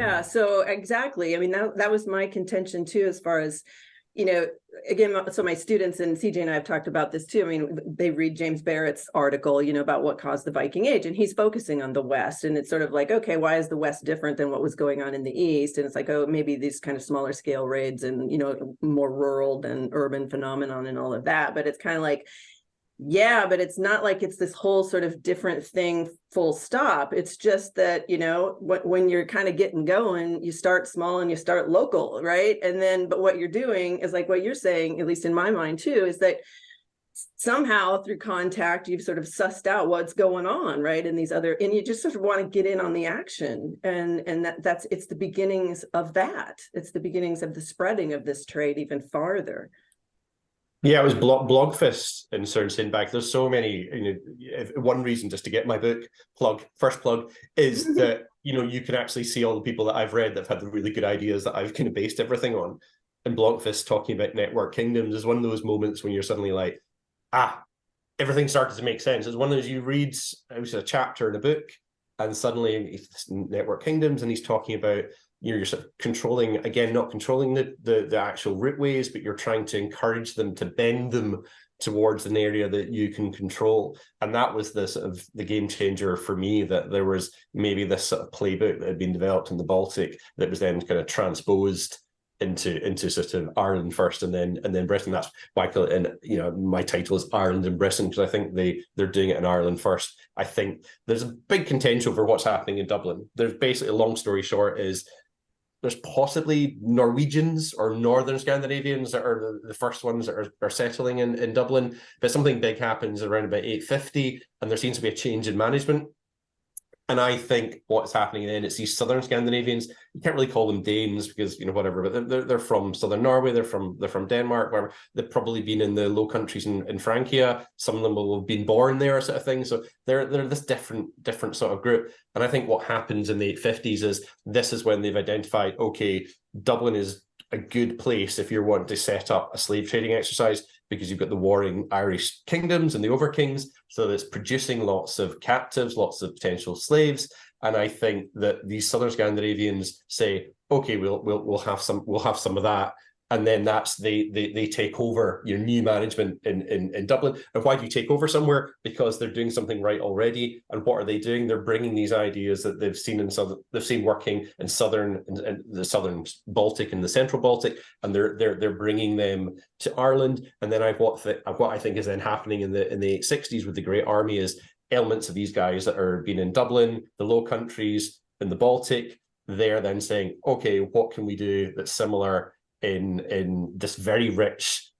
Yeah, so exactly. I mean, that was my contention too, as far as, again, so my students and CJ and I have talked about this too. I mean, they read James Barrett's article, about what caused the Viking Age, and he's focusing on the West. And it's sort of like, okay, why is the West different than what was going on in the East? And it's like, oh, maybe these kind of smaller scale raids and, more rural than urban phenomenon and all of that. But it's kind of like, yeah, but it's not like it's this whole sort of different thing, full stop. It's just that, when you're kind of getting going, you start small and you start local, right? And then, but what you're doing is like what you're saying, at least in my mind too, is that somehow through contact, you've sort of sussed out what's going on, right? And and you just sort of want to get in on the action. And it's the beginnings of that. It's the beginnings of the spreading of this trade even farther. Yeah, it was Blogfist in Sindbag. There's so many, one reason just to get my book first plug, is that, you can actually see all the people that I've read that have had the really good ideas that I've kind of based everything on. And Blogfist talking about network kingdoms is one of those moments when you're suddenly like, everything started to make sense. It's one of those, you read, it was a chapter in a book, and suddenly it's network kingdoms, and he's talking about, you're sort of controlling, again, not controlling the actual routeways, but you're trying to encourage them to bend them towards an area that you can control. And that was the sort of the game changer for me, that there was maybe this sort of playbook that had been developed in the Baltic that was then kind of transposed into sort of Ireland first, and then Britain. That's why I call it, and my title is Ireland and Britain, because I think they're doing it in Ireland first. I think there's a big contention for what's happening in Dublin. There's basically, a long story short, is there's possibly Norwegians or Northern Scandinavians that are the first ones that are settling in Dublin, but something big happens around about 850, and there seems to be a change in management. And I think what's happening then, it's these Southern Scandinavians. You can't really call them Danes because, whatever, but they're from Southern Norway, they're from Denmark, wherever. They've probably been in the Low Countries in Francia. Some of them will have been born there, sort of thing. So they're this different sort of group. And I think what happens in the 850s is this is when they've identified, okay, Dublin is a good place if you're wanting to set up a slave trading exercise, because you've got the warring Irish kingdoms and the overkings, so that's producing lots of captives, lots of potential slaves. And I think that these Southern Scandinavians say, okay, we'll have some of that. And then that's they take over your new management in Dublin. And why do you take over somewhere? Because they're doing something right already. And what are they doing? They're bringing these ideas that they've seen working in the Southern Baltic and the Central Baltic, and they're bringing them to Ireland. And then what I think is then happening in the 860s with the Great Army is elements of these guys that are being in Dublin, the Low Countries, in the Baltic. They're then saying, okay, what can we do that's similar in this very rich,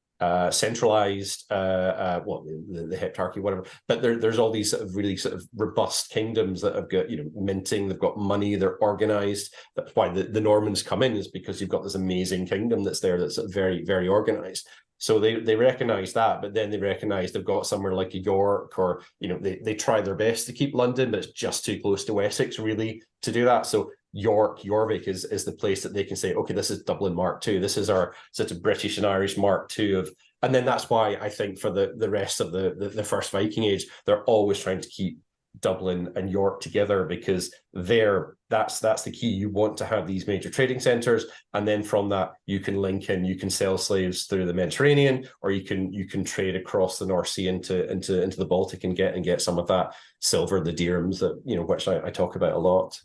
centralized, the heptarchy, whatever. But there's all these sort of really sort of robust kingdoms that have got, minting, they've got money, they're organized. That's why the Normans come in, is because you've got this amazing kingdom that's there that's very, very organized. So they recognize that, but then they recognize they've got somewhere like a York, or, they try their best to keep London, but it's just too close to Wessex really to do that. So Jorvik is the place that they can say, okay, this is Dublin Mark II. This is our sort of British and Irish Mark II and then that's why I think for the rest of the first Viking Age, they're always trying to keep Dublin and York together, because that's the key. You want to have these major trading centers, and then from that you can link in, you can sell slaves through the Mediterranean, or you can trade across the North Sea into the Baltic and get some of that silver, the dirhams that which I talk about a lot.